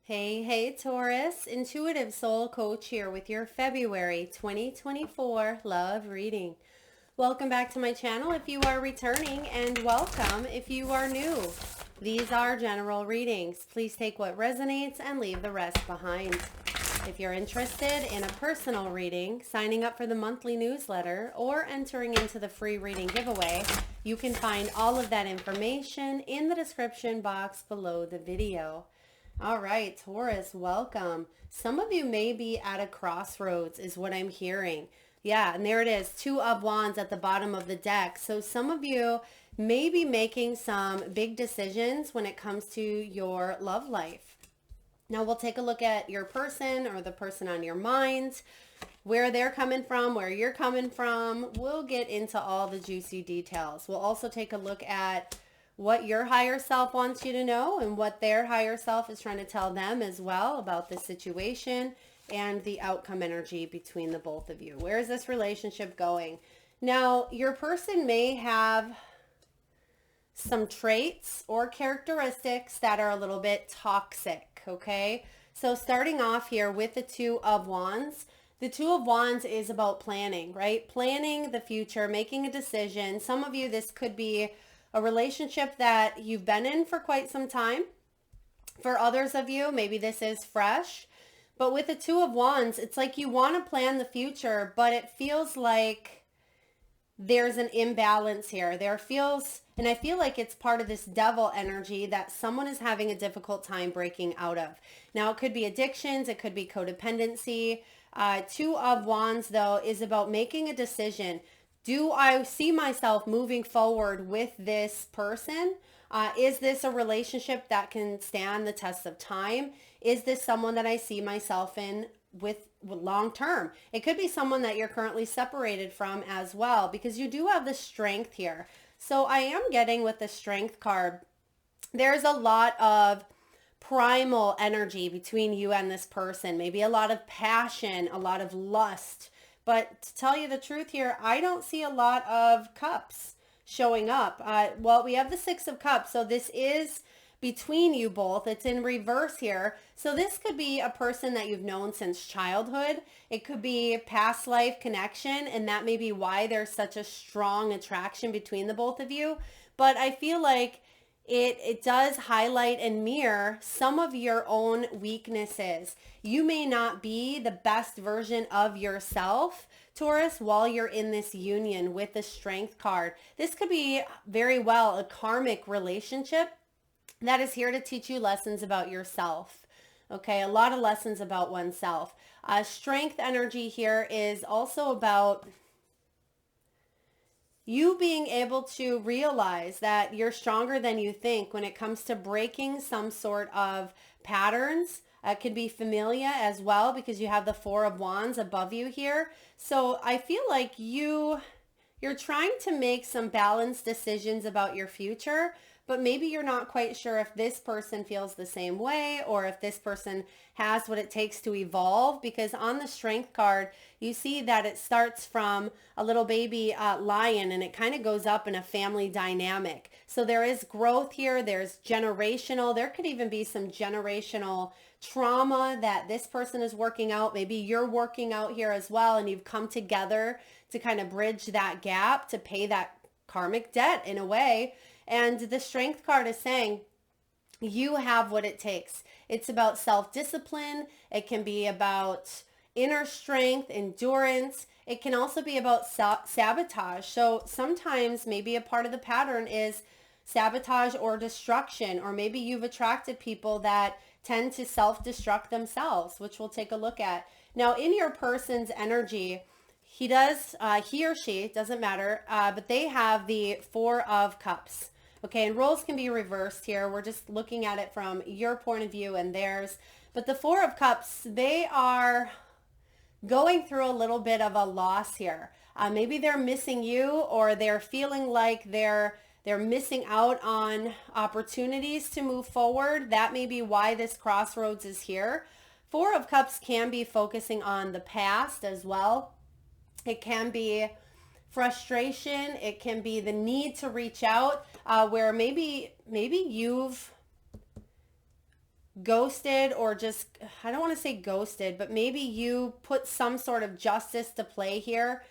Hey, Taurus, Intuitive Soul Coach here with your February 2024 love reading. Welcome back to my channel if you are returning, and welcome if you are new. These are general readings. Please take what resonates and leave the rest behind. If you're interested in a personal reading, signing up for the monthly newsletter, or entering into the free reading giveaway, you can find all of that information in the description box below the video. All right, Taurus, welcome. Some of you may be at a crossroads is what I'm hearing. Yeah, and there it is, Two of Wands at the bottom of the deck. So some of you may be making some big decisions when it comes to your love life. Now we'll take a look at your person or the person on your mind, where they're coming from, where you're coming from. We'll get into all the juicy details. We'll also take a look at what your higher self wants you to know and what their higher self is trying to tell them as well about the situation and the outcome energy between the both of you. Where is this relationship going? Now, your person may have some traits or characteristics that are a little bit toxic, okay? So starting off here with the Two of Wands, the Two of Wands is about planning, right? Planning the future, making a decision. Some of you, this could be a relationship that you've been in for quite some time. For others of you, maybe this is fresh. But with the Two of Wands, it's like you want to plan the future, but it feels like there's an imbalance here. And I feel like it's part of this devil energy that someone is having a difficult time breaking out of. Now, it could be addictions, it could be codependency. Two of Wands, though, is about making a decision. Do I see myself moving forward with this person? Is this a relationship that can stand the test of time? Is this someone that I see myself in with long term? It could be someone that you're currently separated from as well, because you do have the Strength here. So I am getting with the Strength card, there's a lot of primal energy between you and this person. Maybe a lot of passion, a lot of lust. But to tell you the truth here, I don't see a lot of cups showing up. Well, we have the Six of Cups, so this is between you both. It's in reverse here. So this could be a person that you've known since childhood. It could be past life connection, and that may be why there's such a strong attraction between the both of you. But I feel like it does highlight and mirror some of your own weaknesses. You may not be the best version of yourself, Taurus, while you're in this union with the Strength card. This could be very well a karmic relationship that is here to teach you lessons about yourself. Okay, a lot of lessons about oneself. Strength energy here is also about you being able to realize that you're stronger than you think when it comes to breaking some sort of patterns. It could be familia as well, because you have the Four of Wands above you here. So I feel like you're trying to make some balanced decisions about your future, but maybe you're not quite sure if this person feels the same way or if this person has what it takes to evolve, because on the Strength card, you see that it starts from a little baby lion and it kind of goes up in a family dynamic. So there is growth here. There's generational. There could even be some generational trauma that this person is working out. Maybe you're working out here as well, and you've come together to kind of bridge that gap, to pay that karmic debt in a way. And the Strength card is saying you have what it takes. It's about self-discipline. It can be about inner strength, endurance. It can also be about sabotage. So sometimes maybe a part of the pattern is sabotage or destruction, or maybe you've attracted people that tend to self-destruct themselves, which we'll take a look at. Now, in your person's energy, he or she, doesn't matter, but they have the Four of Cups. Okay, and roles can be reversed here. We're just looking at it from your point of view and theirs. But the Four of Cups, they are going through a little bit of a loss here. Maybe they're missing you, or they're feeling like they're missing out on opportunities to move forward. That may be why this crossroads is here. Four of Cups can be focusing on the past as well. It can be frustration. It can be the need to reach out, where maybe you've ghosted, or just, I don't want to say ghosted, but maybe you put some sort of justice to play here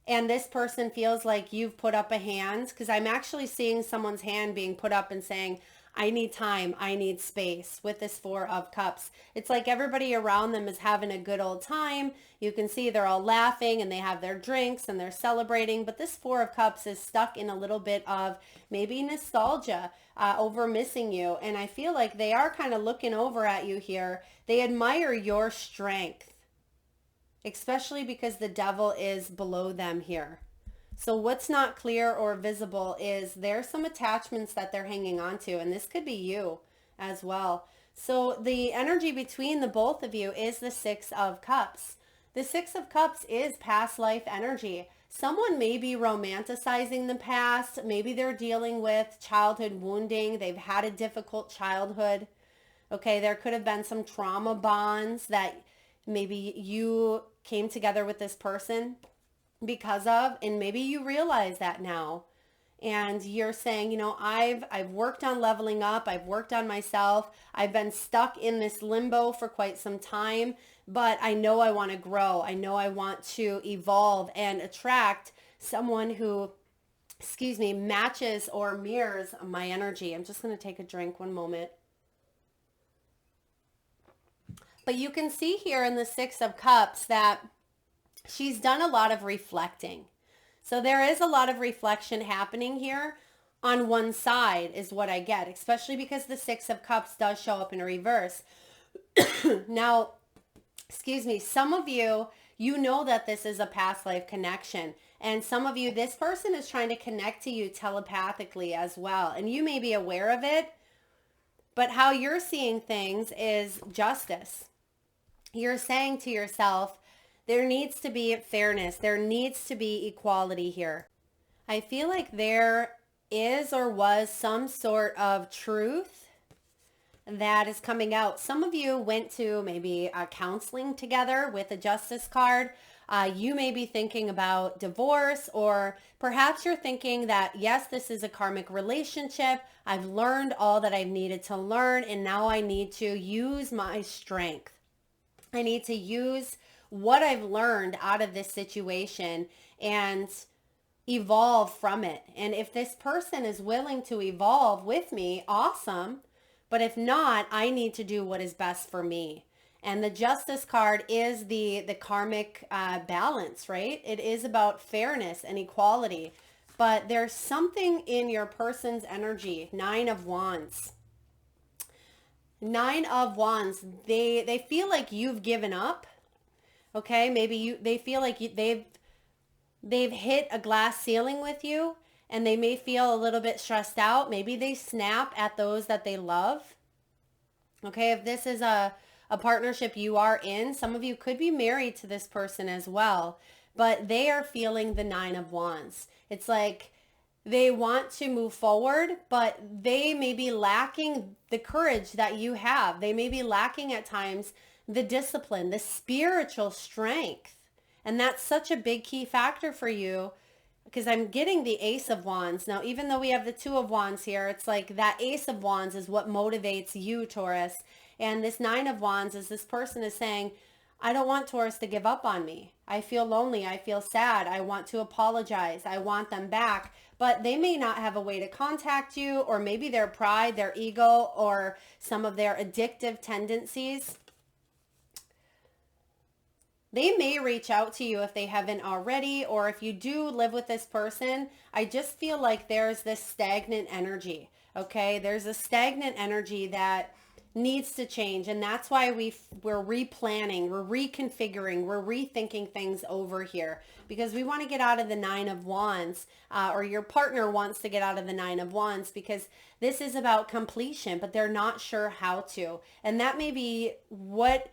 and this person feels like you've put up a hand, because I'm actually seeing someone's hand being put up and saying, I need time, I need space, with this Four of Cups. It's like everybody around them is having a good old time. You can see they're all laughing and they have their drinks and they're celebrating, but this Four of Cups is stuck in a little bit of maybe nostalgia over missing you. And I feel like they are kind of looking over at you here. They admire your strength, especially because the devil is below them here. So what's not clear or visible is there's some attachments that they're hanging on to, and this could be you as well. So the energy between the both of you is the Six of Cups. The Six of Cups is past life energy. Someone may be romanticizing the past. Maybe they're dealing with childhood wounding. They've had a difficult childhood. Okay, there could have been some trauma bonds that maybe you came together with this person because of, and maybe you realize that now, and you're saying, you know, I've worked on leveling up, I've worked on myself, I've been stuck in this limbo for quite some time, but I know I want to grow, I know I want to evolve and attract someone who, excuse me, matches or mirrors my energy. I'm just going to take a drink, one moment. But you can see here in the Six of Cups that she's done a lot of reflecting. So there is a lot of reflection happening here on one side is what I get, especially because the Six of Cups does show up in a reverse. Now, excuse me, some of you, you know that this is a past life connection. And some of you, this person is trying to connect to you telepathically as well. And you may be aware of it, but how you're seeing things is justice. You're saying to yourself, there needs to be fairness. There needs to be equality here. I feel like there is or was some sort of truth that is coming out. Some of you went to maybe a counseling together with a justice card. You may be thinking about divorce, or perhaps you're thinking that, yes, this is a karmic relationship. I've learned all that I've needed to learn, and now I need to use my strength. I need to use what I've learned out of this situation and evolve from it. And if this person is willing to evolve with me, awesome. But if not, I need to do what is best for me. And the Justice card is the karmic balance, right? It is about fairness and equality. But there's something in your person's energy. Nine of Wands. Nine of Wands. They feel like you've given up. Okay, maybe they feel like they've hit a glass ceiling with you, and they may feel a little bit stressed out. Maybe they snap at those that they love. Okay, if this is a partnership you are in, some of you could be married to this person as well, but they are feeling the Nine of Wands. It's like they want to move forward, but they may be lacking the courage that you have. They may be lacking at times the discipline, the spiritual strength. And that's such a big key factor for you, because I'm getting the Ace of Wands. Now, even though we have the Two of Wands here, it's like that Ace of Wands is what motivates you, Taurus. And this Nine of Wands is this person is saying, I don't want Taurus to give up on me. I feel lonely. I feel sad. I want to apologize. I want them back. But they may not have a way to contact you, or maybe their pride, their ego, or some of their addictive tendencies. They may reach out to you if they haven't already, or if you do live with this person, I just feel like there's this stagnant energy, okay? There's a stagnant energy that needs to change, and that's why we're replanning, we're reconfiguring, we're rethinking things over here, because we want to get out of the Nine of Wands, or your partner wants to get out of the Nine of Wands, because this is about completion, but they're not sure how to. And that may be what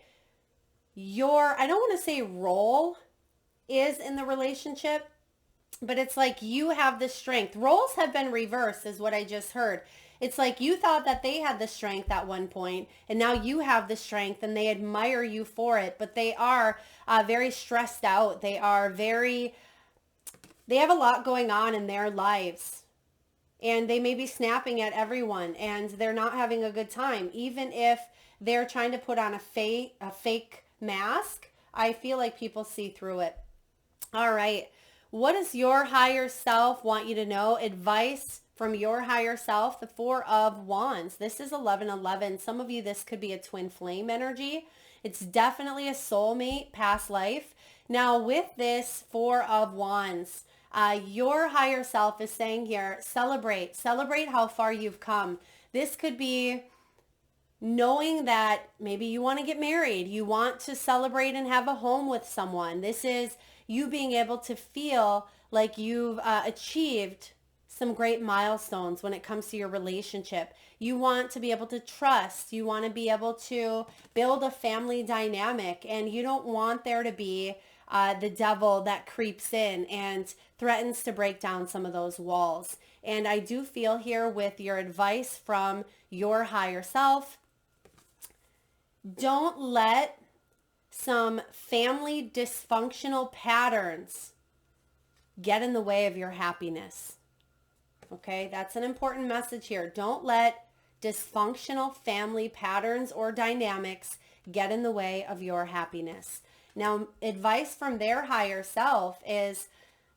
your, I don't want to say role is in the relationship, but it's like you have the strength. Roles have been reversed is what I just heard. It's like you thought that they had the strength at one point, and now you have the strength, and they admire you for it, but they are very stressed out. They have a lot going on in their lives. and they may be snapping at everyone and they're not having a good time. Even if they're trying to put on a fake mask, I feel like people see through it. All right. What does your higher self want you to know? Advice from your higher self, the Four of Wands. This is 1111. Some of you, this could be a twin flame energy. It's definitely a soulmate, past life. Now, with this Four of Wands, your higher self is saying here, celebrate how far you've come. This could be knowing that maybe you want to get married, you want to celebrate and have a home with someone. This is you being able to feel like you've achieved some great milestones when it comes to your relationship. You want to be able to trust. You want to be able to build a family dynamic, and you don't want there to be the devil that creeps in and threatens to break down some of those walls. And I do feel here with your advice from your higher self, don't let some family dysfunctional patterns get in the way of your happiness. Okay, that's an important message here. Don't let dysfunctional family patterns or dynamics get in the way of your happiness. Now, advice from their higher self is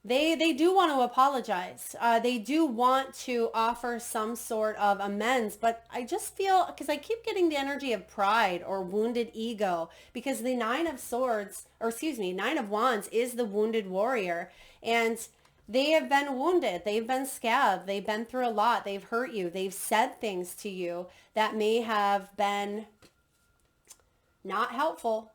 they do want to apologize. They do want to offer some sort of amends, but I just feel, because I keep getting the energy of pride or wounded ego, because the Nine of Wands is the wounded warrior, and they have been wounded. They've been scabbed. They've been through a lot. They've hurt you. They've said things to you that may have been not helpful,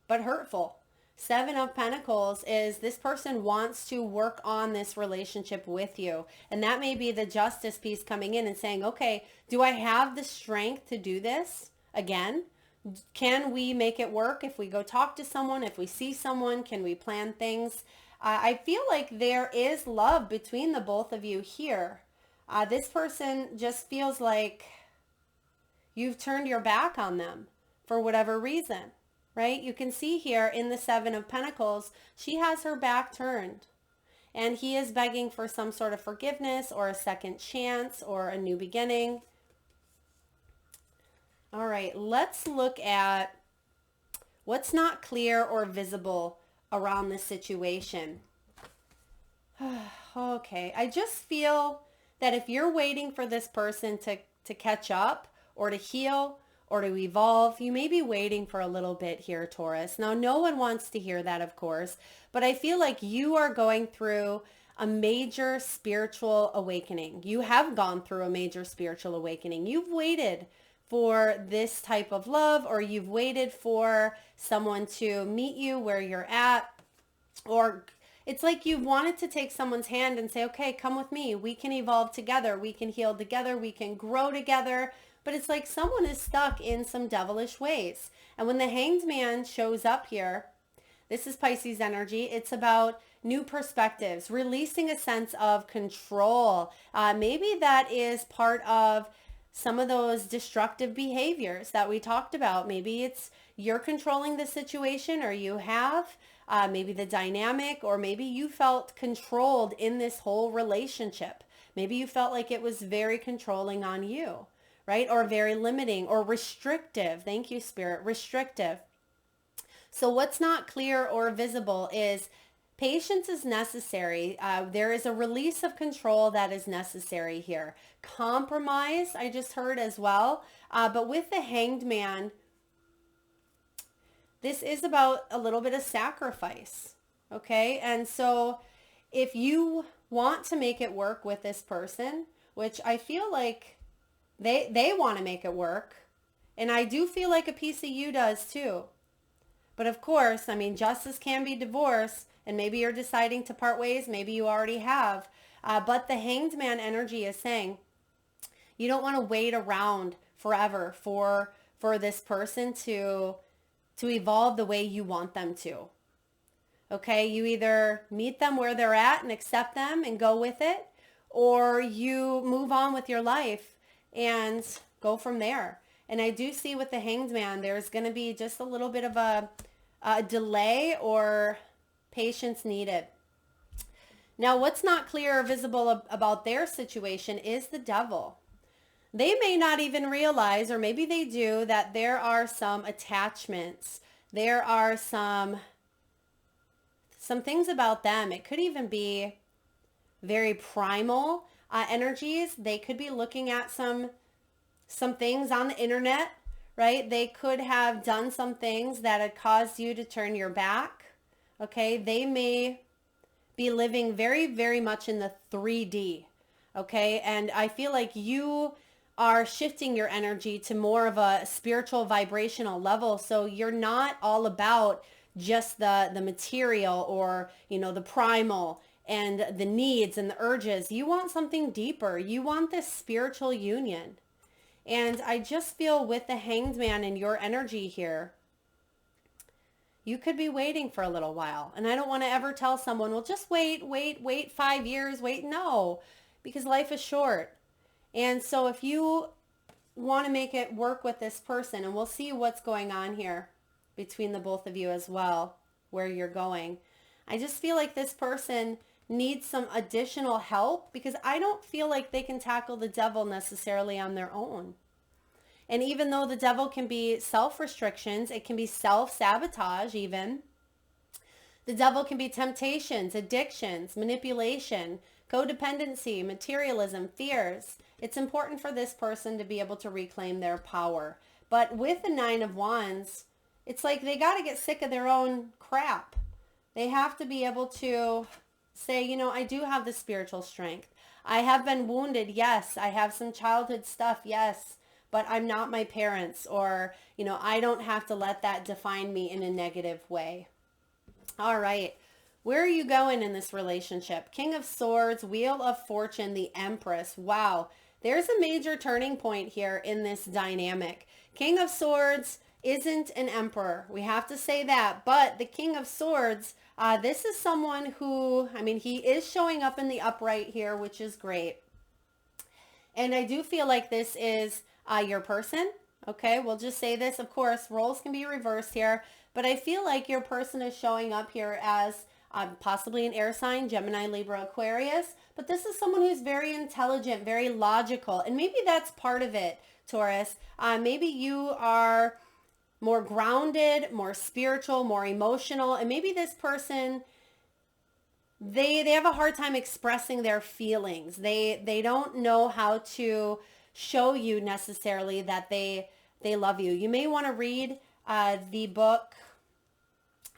but hurtful. Seven of Pentacles is this person wants to work on this relationship with you. And that may be the justice piece coming in and saying, okay, do I have the strength to do this again? Can we make it work if we go talk to someone, if we see someone? Can we plan things? I feel like there is love between the both of you here. This person just feels like you've turned your back on them for whatever reason, right? You can see here in the Seven of Pentacles, she has her back turned. And he is begging for some sort of forgiveness or a second chance or a new beginning. All right, let's look at what's not clear or visible around this situation. Okay, I just feel that if you're waiting for this person to catch up or to heal or to evolve, you may be waiting for a little bit here, Taurus. Now, no one wants to hear that, of course, but I feel like you are going through a major spiritual awakening. You have gone through a major spiritual awakening. You've waited for this type of love, or you've waited for someone to meet you where you're at, or it's like you wanted to take someone's hand and say, okay, come with me. We can evolve together. We can heal together. We can grow together. But it's like someone is stuck in some devilish ways. And when the Hanged Man shows up here, this is Pisces energy. It's about new perspectives, releasing a sense of control. Maybe that is part of some of those destructive behaviors that we talked about. Maybe it's you're controlling the situation, or you have maybe the dynamic, or maybe you felt controlled in this whole relationship. Maybe you felt like it was very controlling on you, right? Or very limiting or restrictive. Thank you, Spirit. Restrictive. So what's not clear or visible is patience is necessary. There is a release of control that is necessary here. Compromise, I just heard as well. But with the Hanged Man, this is about a little bit of sacrifice, okay? And so if you want to make it work with this person, which I feel like they want to make it work, and I do feel like a piece of you does too. But of course, I mean, justice can be divorce, and maybe you're deciding to part ways. Maybe you already have. But the Hanged Man energy is saying you don't want to wait around forever for this person to evolve the way you want them to. Okay, you either meet them where they're at and accept them and go with it, or you move on with your life and go from there. And I do see with the Hanged Man, there's going to be just a little bit of a delay or patience needed. Now, what's not clear or visible about their situation is the devil. They may not even realize, or maybe they do, that there are some attachments. There are some things about them. It could even be very primal energies. They could be looking at some things on the internet, right? They could have done some things that had caused you to turn your back. Okay, they may be living very, very much in the 3D. Okay, and I feel like you are shifting your energy to more of a spiritual vibrational level. So you're not all about just the material, or, you know, the primal and the needs and the urges. You want something deeper. You want this spiritual union. And I just feel with the Hanged Man in your energy here, you could be waiting for a little while. And I don't want to ever tell someone, well, just wait 5 years, wait. No, because life is short. And so if you want to make it work with this person, and we'll see what's going on here between the both of you as well, where you're going. I just feel like this person needs some additional help, because I don't feel like they can tackle the devil necessarily on their own. And even though the devil can be self-restrictions, it can be self-sabotage even. The devil can be temptations, addictions, manipulation, codependency, materialism, fears. It's important for this person to be able to reclaim their power. But with the Nine of Wands, it's like they got to get sick of their own crap. They have to be able to say, you know, I do have the spiritual strength. I have been wounded. Yes. I have some childhood stuff. Yes. But I'm not my parents, or, you know, I don't have to let that define me in a negative way. All right. Where are you going in this relationship? King of Swords, Wheel of Fortune, the Empress. Wow. There's a major turning point here in this dynamic. King of Swords isn't an emperor. We have to say that. But the King of Swords, this is someone who, I mean, he is showing up in the upright here, which is great. And I do feel like this is your person. Okay, we'll just say this. Of course, roles can be reversed here, but I feel like your person is showing up here as possibly an air sign, Gemini, Libra, Aquarius. But this is someone who's very intelligent, very logical. And maybe that's part of it, Taurus. Maybe you are more grounded, more spiritual, more emotional. And maybe this person, they have a hard time expressing their feelings. They don't know how to show you necessarily that they love you. You may want to read the book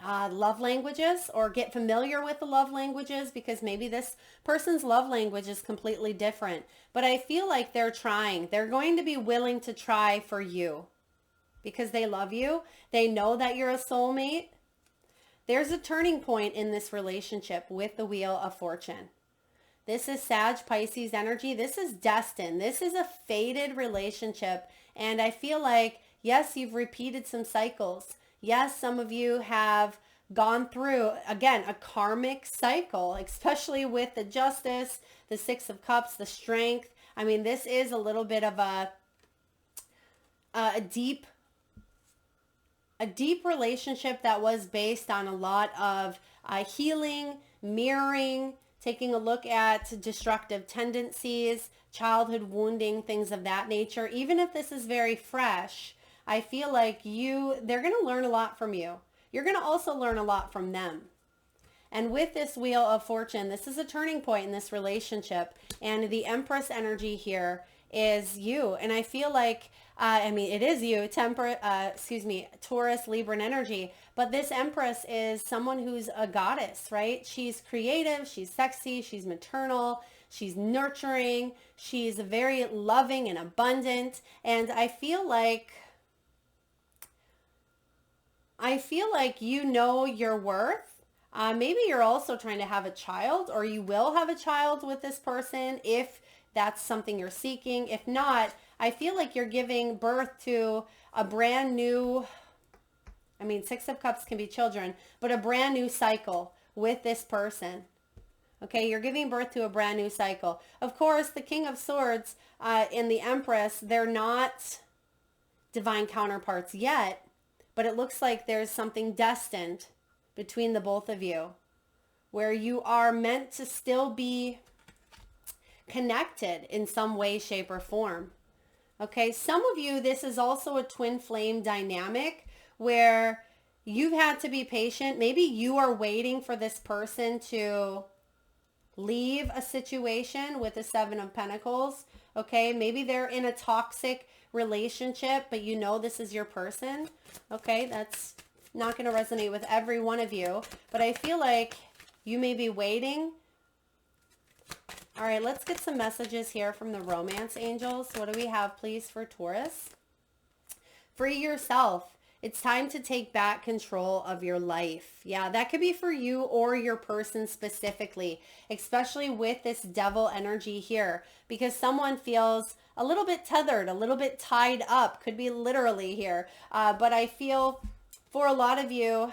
Love Languages, or get familiar with the love languages, because maybe this person's love language is completely different. But I feel like they're trying. They're going to be willing to try for you because they love you. They know that you're a soulmate. There's a turning point in this relationship with the Wheel of Fortune. This is Sag Pisces energy. This is destined. This is a fated relationship. And I feel like, yes, you've repeated some cycles. Yes, some of you have gone through, again, a karmic cycle, especially with the Justice, the Six of Cups, the Strength. I mean, this is a little bit of a deep relationship that was based on a lot of healing, mirroring, taking a look at destructive tendencies, childhood wounding, things of that nature. Even if this is very fresh, I feel like they're going to learn a lot from you. You're going to also learn a lot from them. And with this Wheel of Fortune, this is a turning point in this relationship. And the Empress energy here is you. And I feel like, I mean, it is you, Taurus, Libran energy. But this Empress is someone who's a goddess, right? She's creative, she's sexy, she's maternal, she's nurturing, she's very loving and abundant. And I feel like you know your worth. Maybe you're also trying to have a child, or you will have a child with this person if that's something you're seeking. If not, I feel like you're giving birth to a brand new, I mean, Six of Cups can be children, but a brand new cycle with this person. Okay, you're giving birth to a brand new cycle. Of course, the King of Swords and the Empress, they're not divine counterparts yet, but it looks like there's something destined between the both of you, where you are meant to still be connected in some way, shape, or form. Okay, some of you, this is also a twin flame dynamic where you've had to be patient. Maybe you are waiting for this person to leave a situation with the Seven of Pentacles. Okay, maybe they're in a toxic relationship, but you know this is your person. Okay, that's not going to resonate with every one of you, but I feel like you may be waiting. All right, let's get some messages here from the romance angels. What do we have, please, for Taurus? Free yourself. It's time to take back control of your life. Yeah, that could be for you or your person specifically, especially with this devil energy here, because someone feels a little bit tethered, a little bit tied up, could be literally here. But I feel for a lot of you,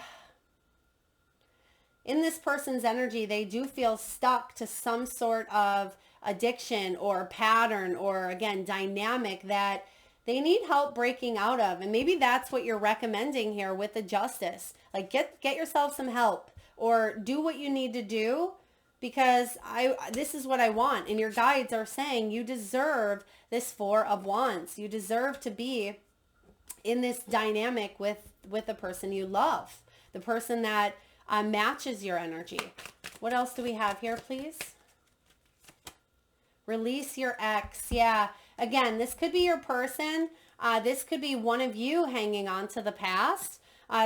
in this person's energy, they do feel stuck to some sort of addiction or pattern or, again, dynamic that they need help breaking out of. And maybe that's what you're recommending here with the justice. Like get yourself some help or do what you need to do, because this is what I want. And your guides are saying you deserve this Four of Wands. You deserve to be in this dynamic with the person you love, the person that matches your energy. What else do we have here, please? Release your ex. Yeah. Again, this could be your person. This could be one of you hanging on to the past.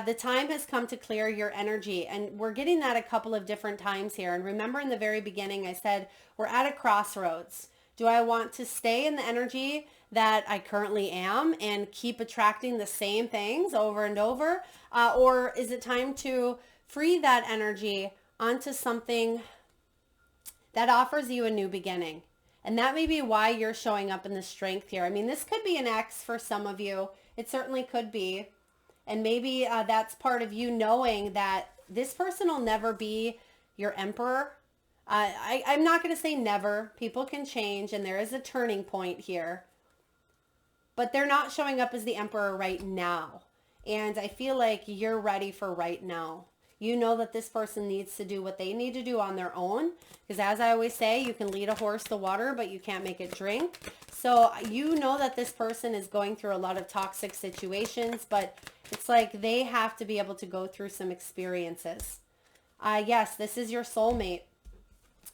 The time has come to clear your energy. And we're getting that a couple of different times here. And remember in the very beginning, I said, we're at a crossroads. Do I want to stay in the energy that I currently am and keep attracting the same things over and over? Or is it time to free that energy onto something that offers you a new beginning? And that may be why you're showing up in the strength here. I mean, this could be an ex for some of you. It certainly could be. And maybe that's part of you knowing that this person will never be your emperor. I'm not going to say never. People can change and there is a turning point here. But they're not showing up as the emperor right now. And I feel like you're ready for right now. You know that this person needs to do what they need to do on their own. Because as I always say, you can lead a horse to water, but you can't make it drink. So you know that this person is going through a lot of toxic situations, but it's like they have to be able to go through some experiences. Yes, this is your soulmate.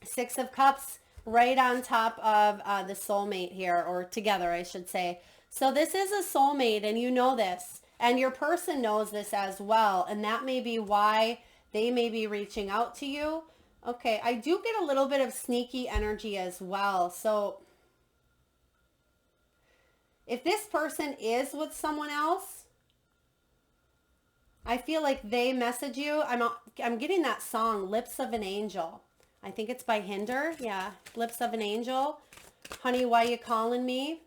Six of Cups right on top of the soulmate here, or together, I should say. So this is a soulmate, and you know this. And your person knows this as well. And that may be why they may be reaching out to you. Okay, I do get a little bit of sneaky energy as well. So if this person is with someone else, I feel like they message you. I'm getting that song, Lips of an Angel. I think it's by Hinder. Yeah, Lips of an Angel. Honey, why you calling me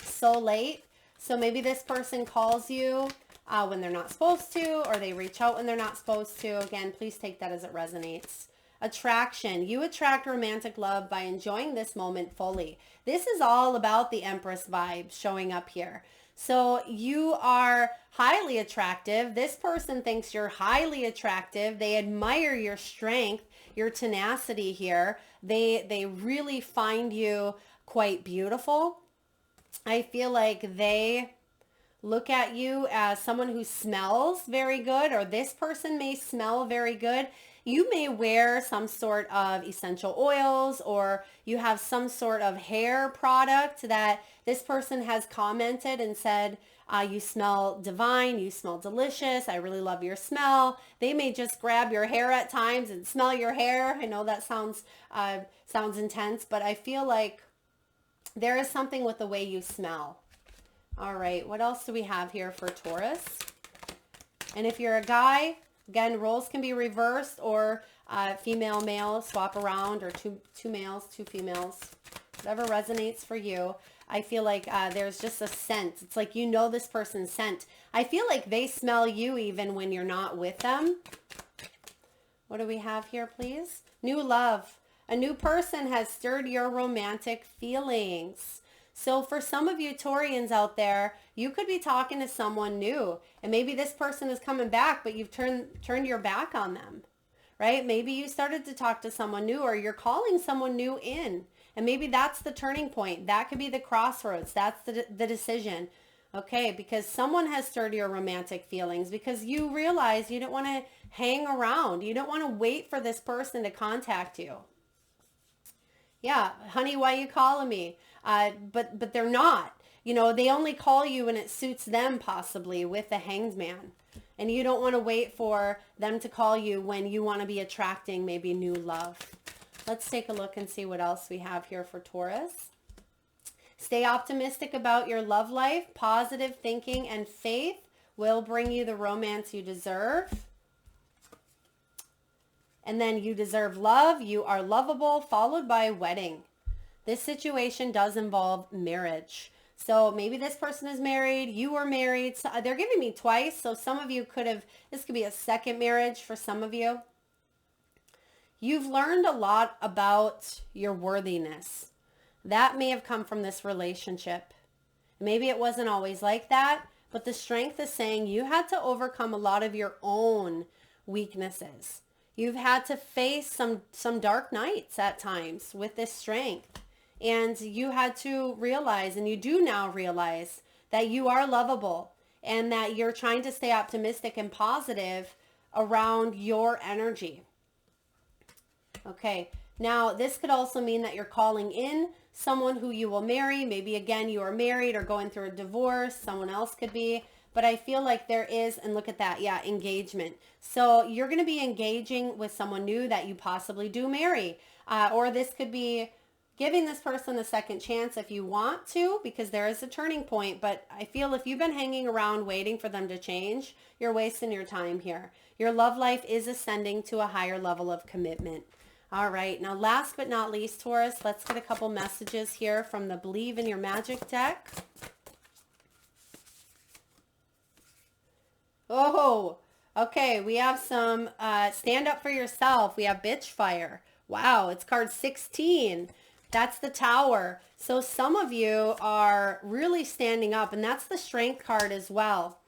so late? So maybe this person calls you when they're not supposed to, or they reach out when they're not supposed to. Again, please take that as it resonates. Attraction. You attract romantic love by enjoying this moment fully. This is all about the Empress vibe showing up here. So you are highly attractive. This person thinks you're highly attractive. They admire your strength, your tenacity here. They really find you quite beautiful. I feel like they look at you as someone who smells very good, or this person may smell very good. You may wear some sort of essential oils, or you have some sort of hair product that this person has commented and said, you smell divine, you smell delicious, I really love your smell. They may just grab your hair at times and smell your hair. I know that sounds intense, but I feel like there is something with the way you smell. All right, what else do we have here for Taurus? And if you're a guy, again, roles can be reversed, or female, male, swap around, or two males, two females, whatever resonates for you. I feel like there's just a scent. It's like you know this person's scent. I feel like they smell you even when you're not with them. What do we have here, please? New love. A new person has stirred your romantic feelings. So for some of you Taurians out there, you could be talking to someone new, and maybe this person is coming back, but you've turned your back on them, right? Maybe you started to talk to someone new, or you're calling someone new in. And maybe that's the turning point. That could be the crossroads. That's the decision. Okay, because someone has stirred your romantic feelings, because you realize you don't want to hang around. You don't want to wait for this person to contact you. Yeah, honey, why you calling me? But they're not. You know, they only call you when it suits them, possibly, with the Hanged Man. And you don't want to wait for them to call you when you want to be attracting maybe new love. Let's take a look and see what else we have here for Taurus. Stay optimistic about your love life. Positive thinking and faith will bring you the romance you deserve. And then you deserve love. You are lovable, followed by wedding. This situation does involve marriage. So maybe this person is married, you were married. So they're giving me twice. So some of you could have, this could be a second marriage for some of you. You've learned a lot about your worthiness. That may have come from this relationship. Maybe it wasn't always like that, but the strength is saying you had to overcome a lot of your own weaknesses. You've had to face some dark nights at times with this strength. And you had to realize, and you do now realize, that you are lovable and that you're trying to stay optimistic and positive around your energy. Okay, now this could also mean that you're calling in someone who you will marry. Maybe again, you are married or going through a divorce. Someone else could be. But I feel like there is, and look at that, yeah, engagement. So you're going to be engaging with someone new that you possibly do marry. Or this could be giving this person a second chance if you want to, because there is a turning point. But I feel if you've been hanging around waiting for them to change, you're wasting your time here. Your love life is ascending to a higher level of commitment. All right, now last but not least, Taurus, let's get a couple messages here from the Believe in Your Magic deck. Oh, okay, we have some stand up for yourself. We have bitch fire. Wow, it's card 16. That's the Tower. So some of you are really standing up, and that's the Strength card as well.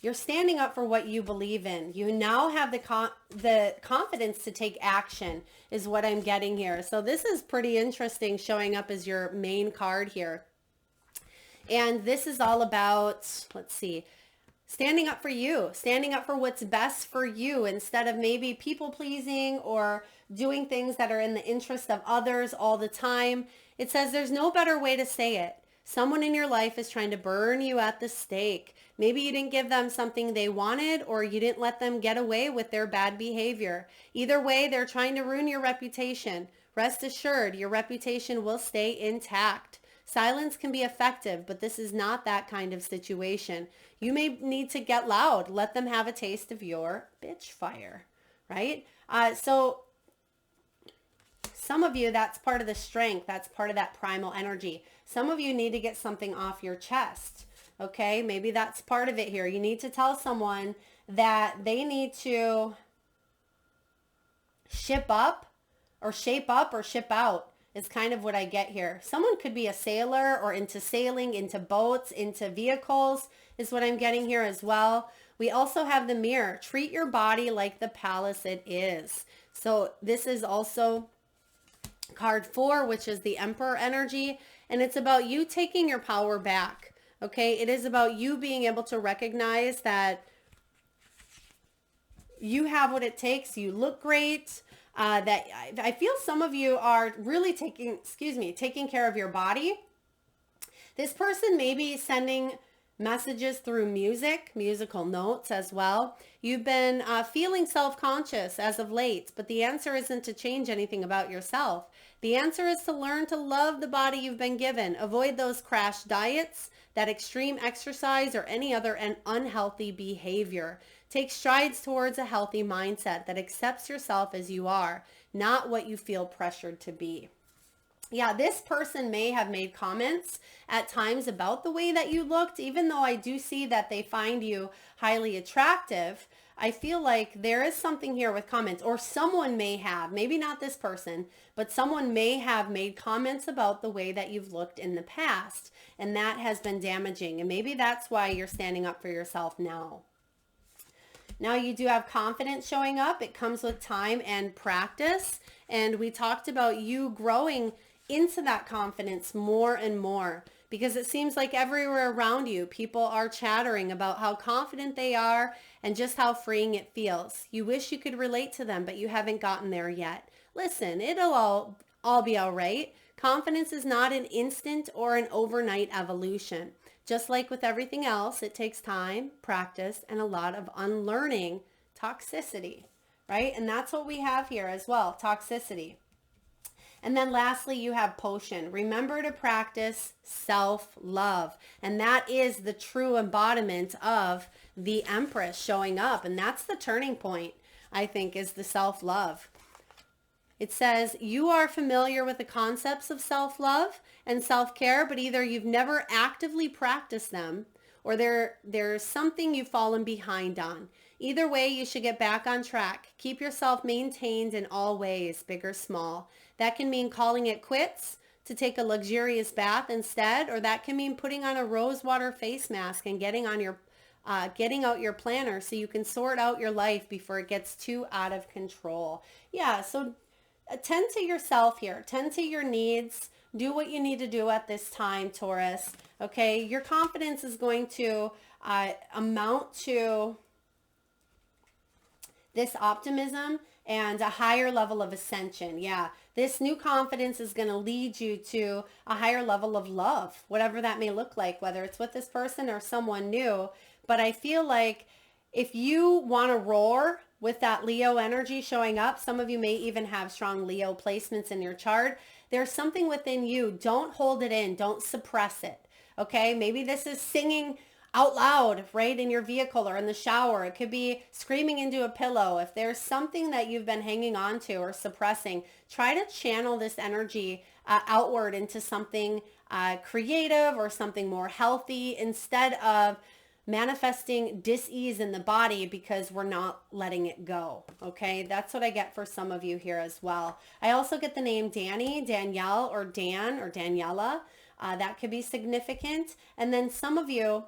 You're standing up for what you believe in. You now have the confidence to take action is what I'm getting here. So this is pretty interesting, showing up as your main card here. And this is all about, let's see, standing up for you, standing up for what's best for you instead of maybe people pleasing or doing things that are in the interest of others all the time. It says there's no better way to say it. Someone in your life is trying to burn you at the stake. Maybe you didn't give them something they wanted, or you didn't let them get away with their bad behavior. Either way, they're trying to ruin your reputation. Rest assured, your reputation will stay intact. Silence can be effective, but this is not that kind of situation. You may need to get loud. Let them have a taste of your bitch fire, right? So some of you, that's part of the strength. That's part of that primal energy. Some of you need to get something off your chest, okay? Maybe that's part of it here. You need to tell someone that they need to ship up or shape up or ship out is kind of what I get here. Someone could be a sailor or into sailing, into boats, into vehicles is what I'm getting here as well. We also have the Mirror. Treat your body like the palace it is. So this is also card 4, which is the Emperor energy. And it's about you taking your power back. Okay. It is about you being able to recognize that you have what it takes. You look great. That I feel some of you are really taking care of your body. This person may be sending messages through musical notes as well. You've been feeling self-conscious as of late, but the answer isn't to change anything about yourself. The answer is to learn to love the body you've been given. Avoid those crash diets, that extreme exercise, or any other unhealthy behavior. Take strides towards a healthy mindset that accepts yourself as you are, not what you feel pressured to be. Yeah, this person may have made comments at times about the way that you looked, even though I do see that they find you highly attractive. I feel like there is something here with comments, or someone may have, maybe not this person, but someone may have made comments about the way that you've looked in the past, and that has been damaging. And maybe that's why you're standing up for yourself now. Now you do have confidence showing up. It comes with time and practice. And we talked about you growing into that confidence more and more, because it seems like everywhere around you, people are chattering about how confident they are and just how freeing it feels. You wish you could relate to them, but you haven't gotten there yet. Listen, it'll all be all right. Confidence is not an instant or an overnight evolution. Just like with everything else, it takes time, practice, and a lot of unlearning toxicity, right? And that's what we have here as well, toxicity. And then lastly, you have potion. Remember to practice self-love. And that is the true embodiment of the Empress showing up. And that's the turning point, I think, is the self-love. It says, you are familiar with the concepts of self-love and self-care, but either you've never actively practiced them or there's something you've fallen behind on. Either way, you should get back on track. Keep yourself maintained in all ways, big or small. That can mean calling it quits to take a luxurious bath instead, or that can mean putting on a rose water face mask and getting out your planner so you can sort out your life before it gets too out of control. Yeah, so tend to yourself here. Tend to your needs. Do what you need to do at this time, Taurus. Okay, your confidence is going to amount to this optimism and a higher level of ascension. Yeah, this new confidence is going to lead you to a higher level of love, whatever that may look like, whether it's with this person or someone new. But I feel like if you want to roar with that Leo energy showing up, some of you may even have strong Leo placements in your chart. There's something within you. Don't hold it in. Don't suppress it. Okay, maybe this is singing out loud, right, in your vehicle or in the shower. It could be screaming into a pillow. If there's something that you've been hanging on to or suppressing, try to channel this energy outward into something creative or something more healthy, instead of manifesting dis-ease in the body because we're not letting it go. Okay, that's what I get for some of you here as well. I also get the name Danny, Danielle, or Dan, or Daniela. That could be significant. And then some of you,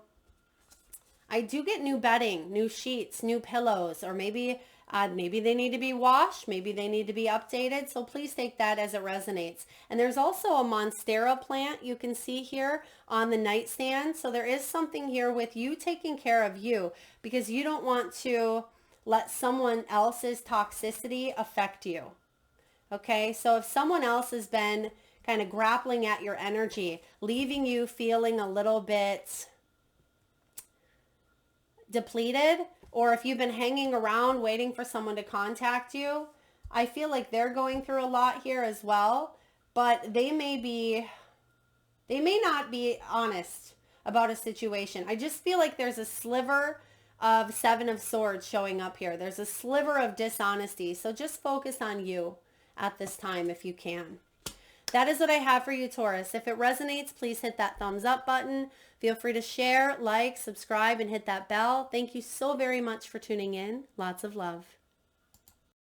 I do get new bedding, new sheets, new pillows, or maybe they need to be washed, maybe they need to be updated. So please take that as it resonates. And there's also a Monstera plant you can see here on the nightstand. So there is something here with you taking care of you, because you don't want to let someone else's toxicity affect you. Okay, so if someone else has been kind of grappling at your energy, leaving you feeling a little bit depleted, or if you've been hanging around waiting for someone to contact you, I feel like they're going through a lot here as well, but they may not be honest about a situation. I just feel like there's a sliver of Seven of Swords showing up here. There's a sliver of dishonesty. So just focus on you at this time if you can. That is what I have for you, Taurus. If it resonates, please hit that thumbs up button. Feel free to share, like, subscribe, and hit that bell. Thank you so very much for tuning in. Lots of love.